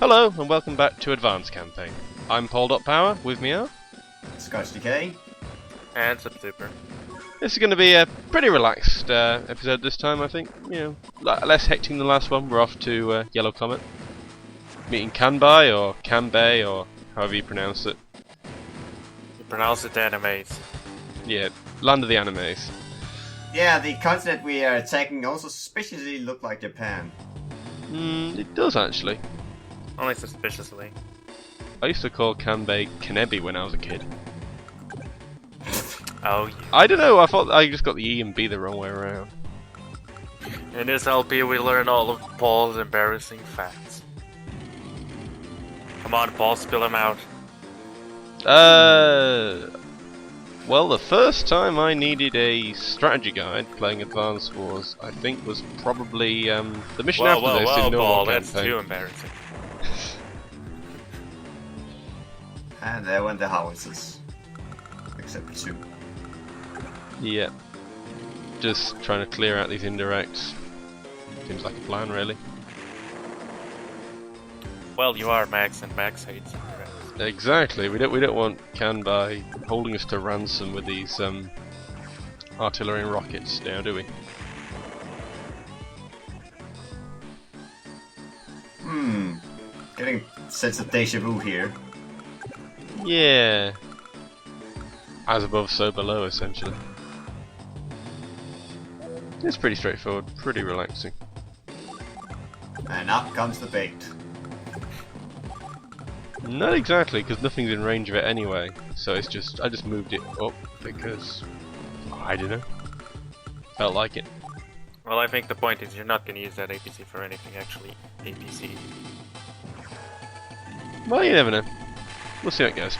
Hello and welcome back to Advanced Campaign. I'm Paul.Power, with me are ScotchDK and SupSuper. This is going to be a pretty relaxed episode this time, I think. You know, less hectic than the last one. We're off to Yellow Comet, meeting Kanbei or Kanbei or however you pronounce it. You pronounce it animes. Yeah, land of the animes. Yeah, the continent we are attacking also suspiciously look like Japan. It does actually. Only suspiciously. I used to call Kanbei Kanebi when I was a kid. Oh, yeah. I don't know, I thought I just got the E and B the wrong way around. In this LP we learn all of Paul's embarrassing facts. Come on, Paul, spill them out. Well, the first time I needed a strategy guide playing Advanced Wars, I think, was probably the mission after this in normal Paul, campaign. that's too embarrassing. And there went the howitzers. Except for two. Yeah. Just trying to clear out these indirects. Seems like a plan, really. Well, you are Max, and Max hates indirects. Exactly. We don't want Kanbei holding us to ransom with these artillery and rockets now, do we? Getting a sense of deja vu here. Yeah. As above, so below, essentially. It's pretty straightforward, pretty relaxing. And up comes the bait. Not exactly, because nothing's in range of it anyway. So it's just, I just moved it up because, I don't know, felt like it. Well, I think the point is you're not going to use that APC for anything actually APC. Well, you never know. We'll see how it goes.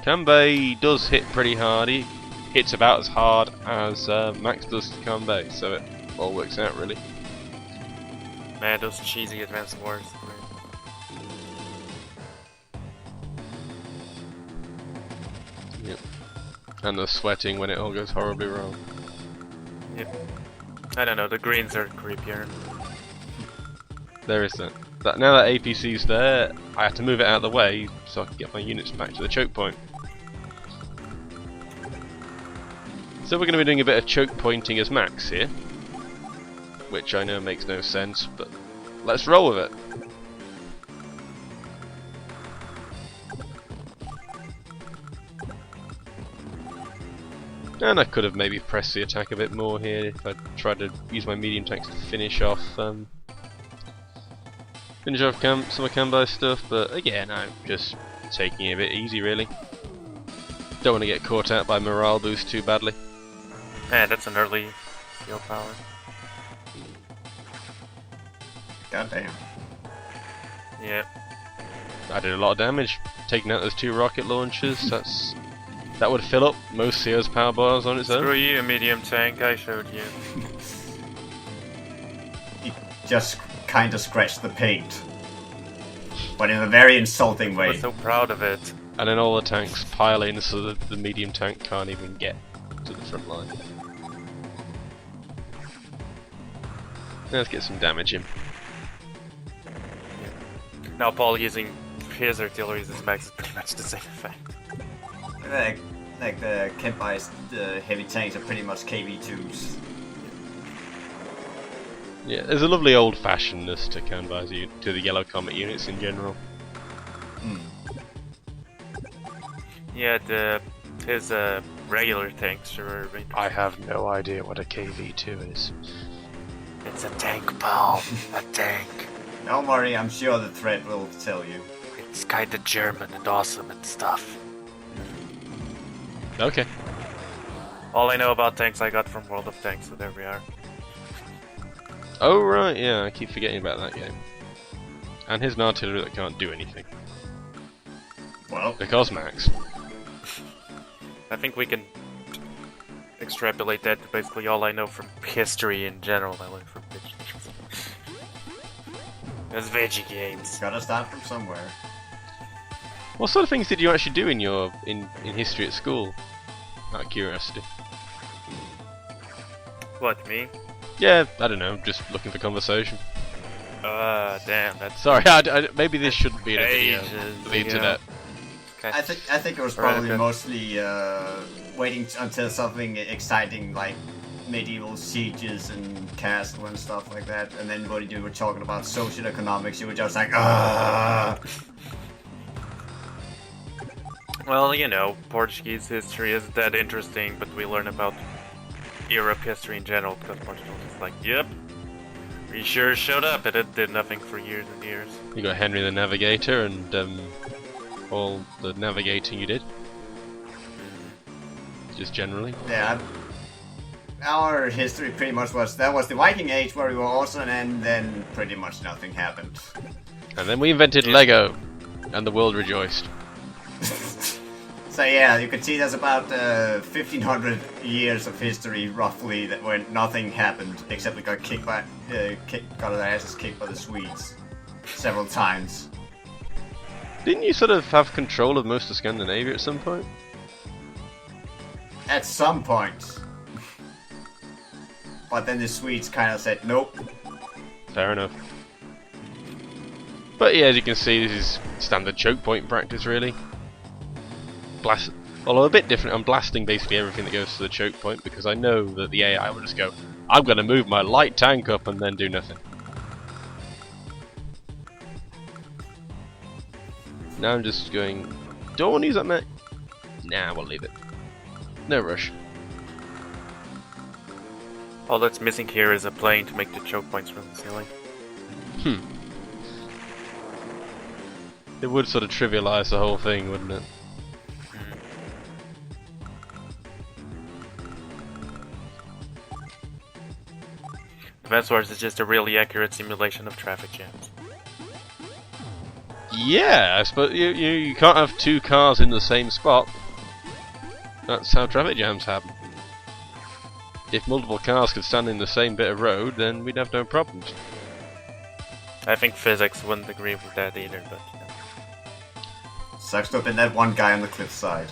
Kanbei does hit pretty hard. He hits about as hard as Max does to Kanbei, so it all works out really. Man, those cheesy advanced wars. Yep. And the sweating when it all goes horribly wrong. Yep. I don't know, the greens are creepier. There is that. Now that APC's there, I have to move it out of the way so I can get my units back to the choke point. So we're going to be doing a bit of choke pointing as Max here, which I know makes no sense, but let's roll with it. And I could have maybe pressed the attack a bit more here if I tried to use my medium tanks to finish off some of Kanbei stuff, but again, I'm just taking it a bit easy really. Don't want to get caught out by morale boost too badly. Man, that's an early steel power. Goddamn. Yeah. I did a lot of damage, taking out those two rocket launchers. That would fill up most CO's power bars on its own. Screw you, medium tank, I showed you. He just kind of scratched the paint. But in a very insulting way. I'm so proud of it. And then all the tanks pile in so that the medium tank can't even get to the front line. Let's get some damage in. Now Paul using his artillery as Max is pretty much the same effect. Like the Kanbei's heavy tanks are pretty much KV2s. Yeah, there's a lovely old-fashionedness to Kanbei's to the Yellow Comet units in general. Yeah, his regular tanks are. I have no idea what a KV2 is. It's a tank, Paul. A tank. Don't worry, I'm sure the thread will tell you. It's kinda German and awesome and stuff. Okay. All I know about tanks I got from World of Tanks, so there we are. Oh right, yeah, I keep forgetting about that game. And here's an artillery that can't do anything. Well, Because Max. I think we can extrapolate that to basically all I know from history in general. I learned from video games. Those veggie games. gotta start from somewhere. What sort of things did you actually do in your in history at school? Out of curiosity. What, me? Yeah, I don't know, just looking for conversation. Damn, that's Sorry, maybe this shouldn't be in a video ages for the internet. okay. I think it was Right, probably okay. mostly waiting until something exciting like medieval sieges and castle and stuff like that, and then when you were talking about social economics, you were just like, ah. Well, you know, Portuguese history isn't that interesting, but we learn about Europe history in general because Portugal is like, yep, we sure showed up, and it did nothing for years and years. You got Henry the Navigator and all the navigating you did. Just generally. Yeah. Our history pretty much was that was the Viking Age where we were awesome, and then pretty much nothing happened. And then we invented Lego, and the world rejoiced. So yeah, you can see there's about 1500 years of history roughly that when nothing happened except we got got our asses kicked by the Swedes several times. Didn't you sort of have control of most of Scandinavia at some point? At some point. But then the Swedes kind of said nope. Fair enough. But yeah, as you can see, this is standard choke point practice, really. Blast, although a bit different. I'm blasting basically everything that goes to the choke point because I know that the AI will just go, I'm going to move my light tank up and then do nothing. Now I'm just going, do I want to use that mech? Nah, we'll leave it. No rush. All that's missing here is a plane to make the choke points from the ceiling. It would sort of trivialize the whole thing, wouldn't it? Advance Wars is just a really accurate simulation of traffic jams. Yeah, I suppose you can't have two cars in the same spot. That's how traffic jams happen. If multiple cars could stand in the same bit of road, then we'd have no problems. I think physics wouldn't agree with that either, but you know. Sucks to have been that one guy on the cliffside.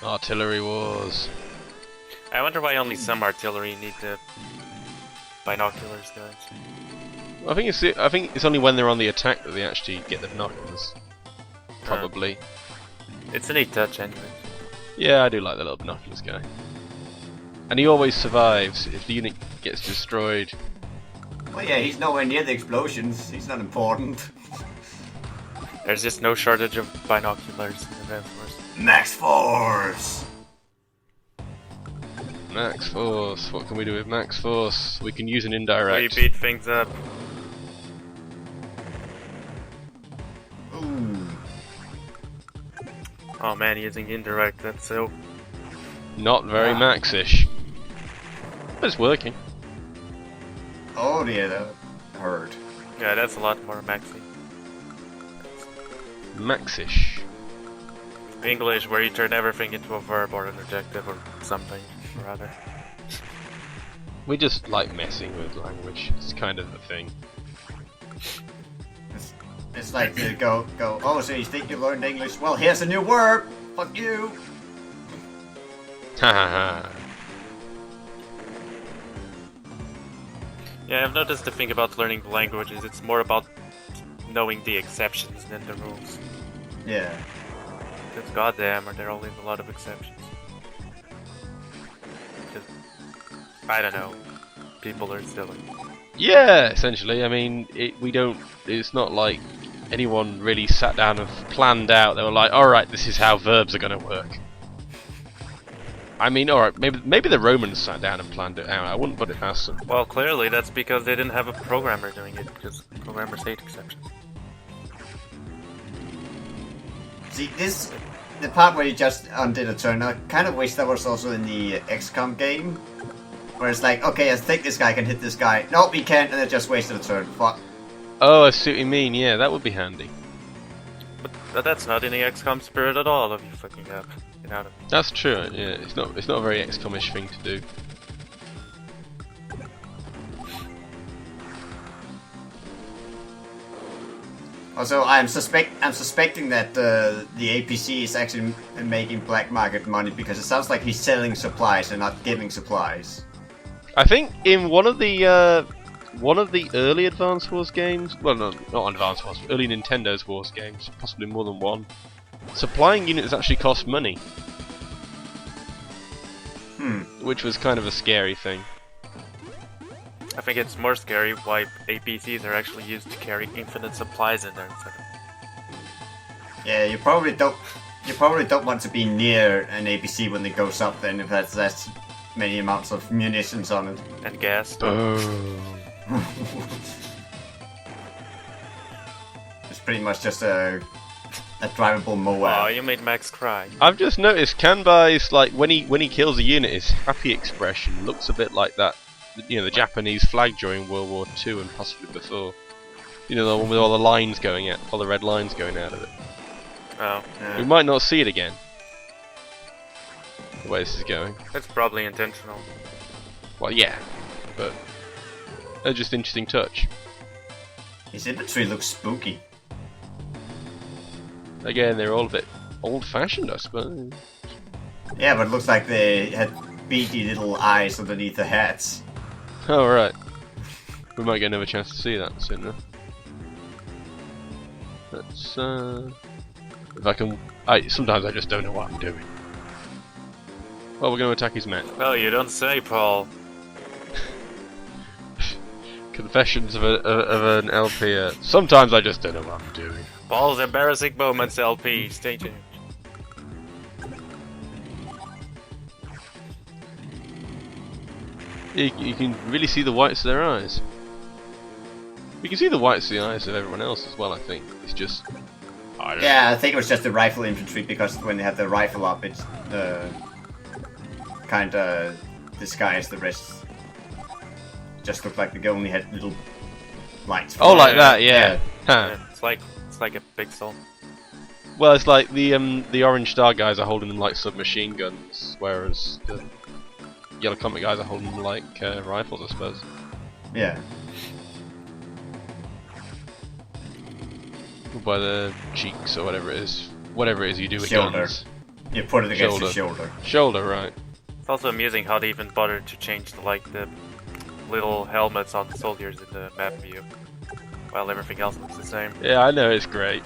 Artillery wars. I wonder why only some artillery need the binoculars, guys. I think it's only when they're on the attack that they actually get the binoculars. Probably. It's a neat touch anyway. Yeah, I do like the little binoculars guy. And he always survives if the unit gets destroyed. Well, yeah, he's nowhere near the explosions. He's not important. There's just no shortage of binoculars in Advance Wars. Max Force! Max Force. What can we do with Max Force? We can use an We indirect. beat things up. Ooh. Oh man, using indirect, that's so... Not very Maxish. But it's working. Oh dear, that hurt. Yeah, that's a lot more maxi. Maxish. English, where you turn everything into a verb or an adjective or something or other. We just like messing with language. It's kind of the thing. It's like to go, oh, so you think you learned English? Well, here's a new word! Fuck you! Ha ha ha. Yeah, I've noticed the thing about learning the languages, it's more about knowing the exceptions than the rules. Yeah. Because goddamn, are there always a lot of exceptions. 'Cause, I don't know, people are silly. Yeah, essentially. I mean, it's not like anyone really sat down and planned out. They were like, alright, this is how verbs are going to work. I mean, alright, maybe the Romans sat down and planned it out. I wouldn't put it past them. Well, clearly that's because they didn't have a programmer doing it, because programmers hate exceptions. See, the part where you just undid a turn, I kind of wish that was also in the XCOM game. Where it's like, okay, I think this guy can hit this guy. Nope, he can't, and it just wasted a turn. Fuck. Oh, I see what you mean. Yeah, that would be handy. But that's not in the XCOM spirit at all, if you fucking have. Get out of it. That's true. Yeah, it's not a very XCOM-ish thing to do. Also, I'm suspecting that the APC is actually making black market money because it sounds like he's selling supplies and not giving supplies. I think in one of the early Advance Wars games, well, no, not Advance Wars, early Nintendo's Wars games, possibly more than one, supplying units actually cost money. Which was kind of a scary thing. I think it's more scary why APCs are actually used to carry infinite supplies in there instead of... Yeah, you probably don't want to be near an APC when it goes up then if that's that many amounts of munitions on it. And gas. It's pretty much just a drivable Moab. Oh, you made Max cry. I've just noticed Kanbei's, like, when he kills a unit, his happy expression looks a bit like that, you know, the Japanese flag during World War II and possibly before. You know, the one with all the lines going out, all the red lines going out of it. Oh. Yeah. We might not see it again. The way this is going. That's probably intentional. Well, yeah, but a just interesting touch. His infantry looks spooky. Again, they're all a bit old-fashioned, I suppose. Yeah, but it looks like they had beady little eyes underneath the hats. Oh, right. We might get another chance to see that soon enough. Let's, if I can... sometimes I just don't know what I'm doing. Well, we're going to attack his men. Well, you don't say, Paul. Confessions of an LP. Sometimes I just don't know what I'm doing. Paul's embarrassing moments LP. Stay tuned. You can really see the whites of their eyes. You can see the whites of the eyes of everyone else as well, I think. It's just... Yeah, I think it was just the rifle infantry because when they had the rifle up, it's kinda disguised the rest. Just looked like they only had little lights. Oh, like that, yeah. Huh. Yeah, it's like a pixel. Well, it's like the Orange Star guys are holding them like submachine guns, whereas the Yellow Comet guys are holding them like rifles, I suppose. Yeah. By the cheeks or whatever it is you do with Shoulder. guns. You put it against the shoulder. Shoulder, right. It's also amusing how they even bothered to change the little helmets on the soldiers in the map view, while everything else looks the same. Yeah, I know, it's great.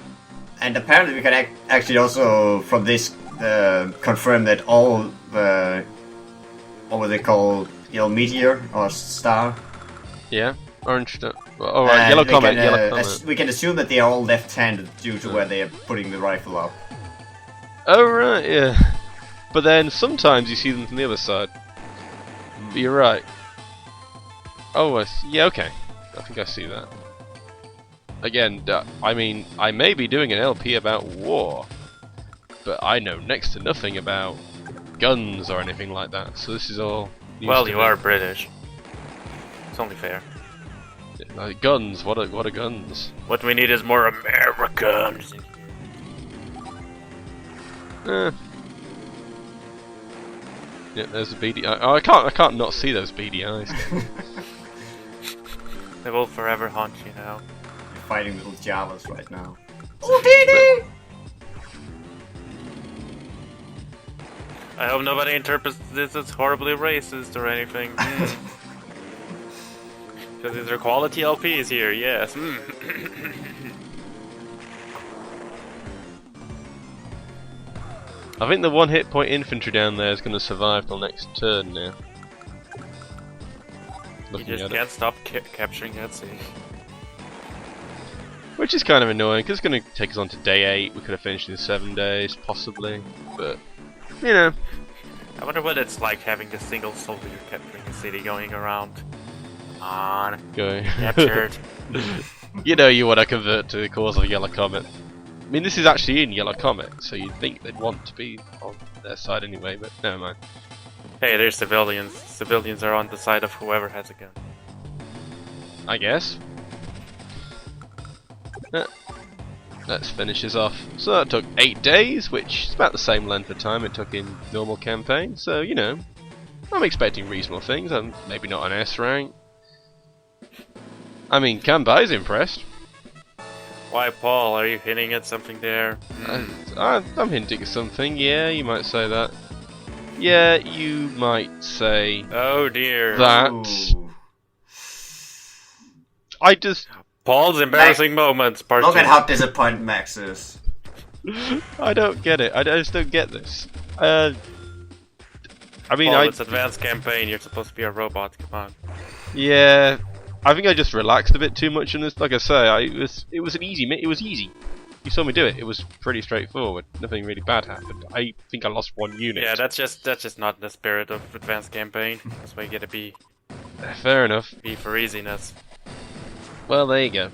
And apparently we can actually also, from this, confirm that all the... what were they called? Yellow Meteor or Star? Yeah, Orange Star. Oh, right, Yellow Comet, Yellow Comet. We can assume that they are all left-handed due to where they are putting the rifle up. Oh, right, yeah. But then sometimes you see them from the other side. But you're right. Oh, yeah, okay. I think I see that. Again, I mean, I may be doing an LP about war, but I know next to nothing about guns or anything like that, so this is all news Well, to you me. are British. It's only fair. Like, guns, what are guns? What we need is more Americans. Yeah, there's a beady eye. Oh, I can't not see those beady eyes. They will forever haunt you now. You're fighting little Javas right now. Oh, Dee I hope nobody interprets this as horribly racist or anything. Because these are quality LPs here, yes. I think the one hit point infantry down there is going to survive till next turn now. You Looking just at can't it. stop capturing that city. Which is kind of annoying, because it's going to take us on to day 8. We could have finished in 7 days, possibly. But, you know. I wonder what it's like having a single soldier capturing a city going around. On. Going. Captured. You know you want to convert to the cause of Yellow Comet. I mean, this is actually in Yellow Comet, so you'd think they'd want to be on their side anyway, but never mind. Hey, there's civilians. Civilians are on the side of whoever has a gun. I guess. Let's finish this off. So that took 8 days, which is about the same length of time it took in normal campaign, so, you know, I'm expecting reasonable things. I'm maybe not an S rank. I mean, Kanbei's impressed. Why, Paul? Are you hinting at something there? I'm hinting at something. Yeah, you might say that. Yeah, you might say Oh dear. that. Ooh. I just, Paul's embarrassing moments. Part Look 2. at how disappointed Max is. I don't get it. I just don't get this. I mean, Paul, it's advanced campaign. You're supposed to be a robot. Come on. yeah, I think I just relaxed a bit too much in this. Like I say, it was an easy. It was easy. You saw me do it. It was pretty straightforward. Nothing really bad happened. I think I lost 1 unit. Yeah, that's just not the spirit of advanced campaign. That's why you gotta be Fair enough. for easiness. Well, there you go.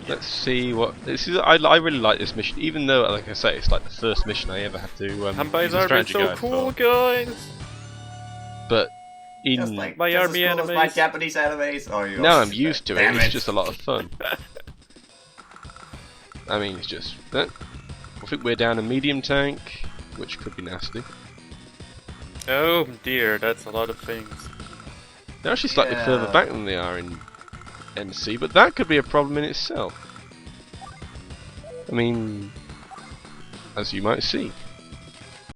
Let's see what this is. I really like this mission, even though, like I say, it's like the first mission I ever had to. Kanbei's use a army strategy so guide cool, for. guys. But Just in like My just army as cool as my animes. Japanese animes. Oh, you now I'm used to it. Damn It's just a lot of fun. I mean, it's just. I think we're down a medium tank, which could be nasty. Oh dear, that's a lot of things. They're actually slightly Yeah. further back than they are in NC, but that could be a problem in itself. I mean, as you might see.